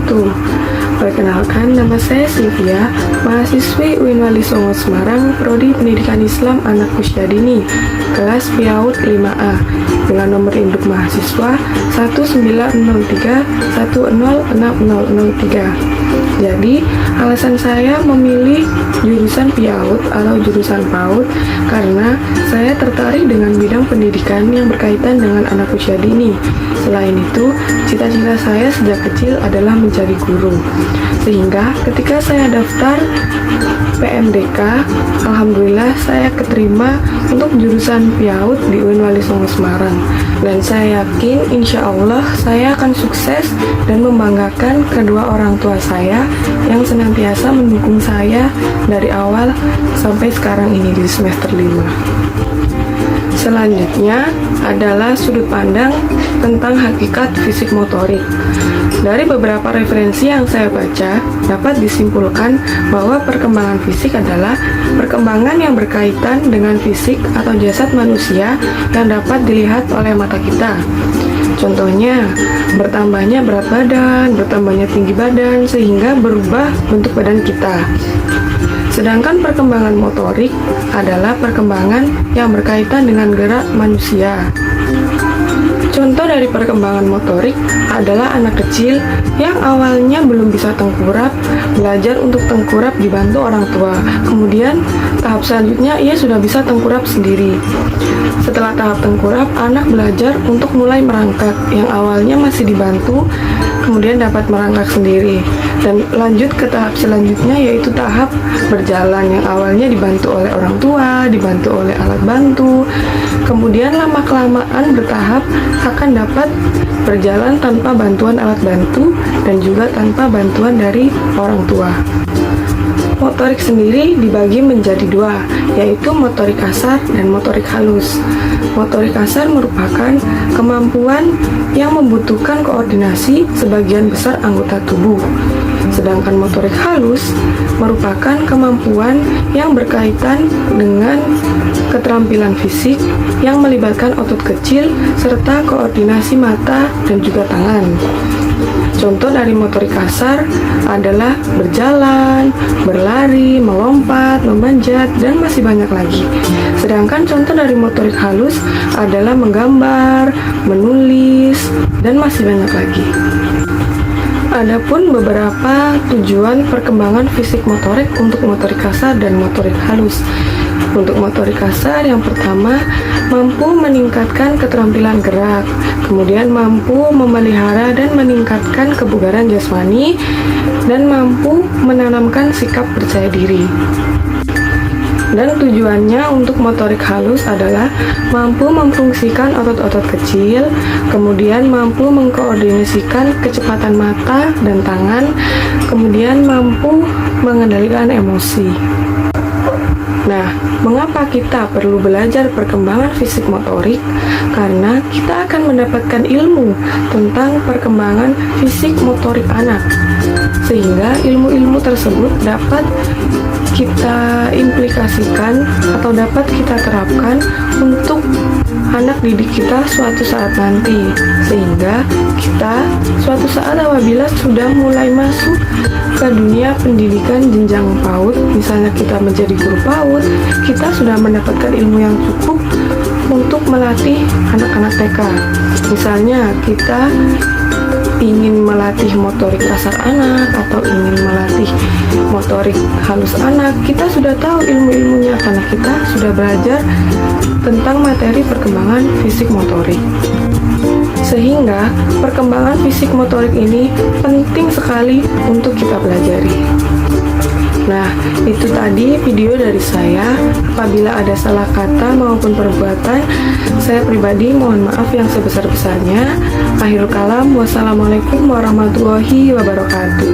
wabarakatuh. Perkenalkan, nama saya Sylvia, mahasiswi UIN Wali Songo Semarang, Prodi Pendidikan Islam Anak Usia Dini, kelas PIAUD 5A, dengan nomor induk mahasiswa 1903106003. Jadi, alasan saya memilih jurusan PIAUD atau jurusan PAUD karena saya tertarik dengan bidang pendidikan yang berkaitan dengan anak usia dini. Selain itu, cita-cita saya sejak kecil adalah menjadi guru. Sehingga ketika saya daftar PMDK, alhamdulillah saya keterima untuk jurusan PIAUD di UIN Wali Songo Semarang. Dan saya yakin insya Allah saya akan sukses dan membanggakan kedua orang tua saya yang senantiasa mendukung saya dari awal sampai sekarang ini di semester 5. Selanjutnya adalah sudut pandang tentang hakikat fisik motorik. Dari beberapa referensi yang saya baca, dapat disimpulkan bahwa perkembangan fisik adalah perkembangan yang berkaitan dengan fisik atau jasad manusia yang dapat dilihat oleh mata kita. Contohnya, bertambahnya berat badan, bertambahnya tinggi badan, sehingga berubah bentuk badan kita. Sedangkan perkembangan motorik adalah perkembangan yang berkaitan dengan gerak manusia. Contoh dari perkembangan motorik adalah anak kecil yang awalnya belum bisa tengkurap, belajar untuk tengkurap dibantu orang tua. Kemudian tahap selanjutnya ia sudah bisa tengkurap sendiri. Setelah tahap tengkurap, anak belajar untuk mulai merangkak yang awalnya masih dibantu, kemudian dapat merangkak sendiri. Dan lanjut ke tahap selanjutnya yaitu tahap berjalan yang awalnya dibantu oleh orang tua, dibantu oleh alat bantu. Kemudian lama-kelamaan bertahap akan dapat berjalan tanpa bantuan alat bantu dan juga tanpa bantuan dari orang tua. Motorik sendiri dibagi menjadi dua, yaitu motorik kasar dan motorik halus. Motorik kasar merupakan kemampuan yang membutuhkan koordinasi sebagian besar anggota tubuh. Sedangkan motorik halus merupakan kemampuan yang berkaitan dengan keterampilan fisik yang melibatkan otot kecil serta koordinasi mata dan juga tangan. Contoh dari motorik kasar adalah berjalan, berlari, melompat, memanjat, dan masih banyak lagi. Sedangkan contoh dari motorik halus adalah menggambar, menulis, dan masih banyak lagi. Adapun beberapa tujuan perkembangan fisik motorik untuk motorik kasar dan motorik halus. Untuk motorik kasar, yang pertama, mampu meningkatkan keterampilan gerak, kemudian mampu memelihara dan meningkatkan kebugaran jasmani, dan mampu menanamkan sikap percaya diri. Dan tujuannya untuk motorik halus adalah mampu memfungsikan otot-otot kecil, kemudian mampu mengkoordinasikan kecepatan mata dan tangan, kemudian mampu mengendalikan emosi. Nah, mengapa kita perlu belajar perkembangan fisik motorik? Karena kita akan mendapatkan ilmu tentang perkembangan fisik motorik anak, sehingga ilmu-ilmu tersebut dapat kita implikasikan atau dapat kita terapkan untuk anak didik kita suatu saat nanti, sehingga kita suatu saat apabila sudah mulai masuk ke dunia pendidikan jenjang PAUD, misalnya kita menjadi guru PAUD, kita sudah mendapatkan ilmu yang cukup untuk melatih anak-anak TK. Misalnya kita ingin melatih motorik kasar anak atau ingin melatih motorik halus anak, kita sudah tahu ilmu-ilmunya karena kita sudah belajar tentang materi perkembangan fisik motorik. Sehingga perkembangan fisik motorik ini penting sekali untuk kita pelajari. Nah, itu tadi video dari saya. Apabila ada salah kata maupun perbuatan, saya pribadi mohon maaf yang sebesar-besarnya. Akhirul kalam, wassalamualaikum warahmatullahi wabarakatuh.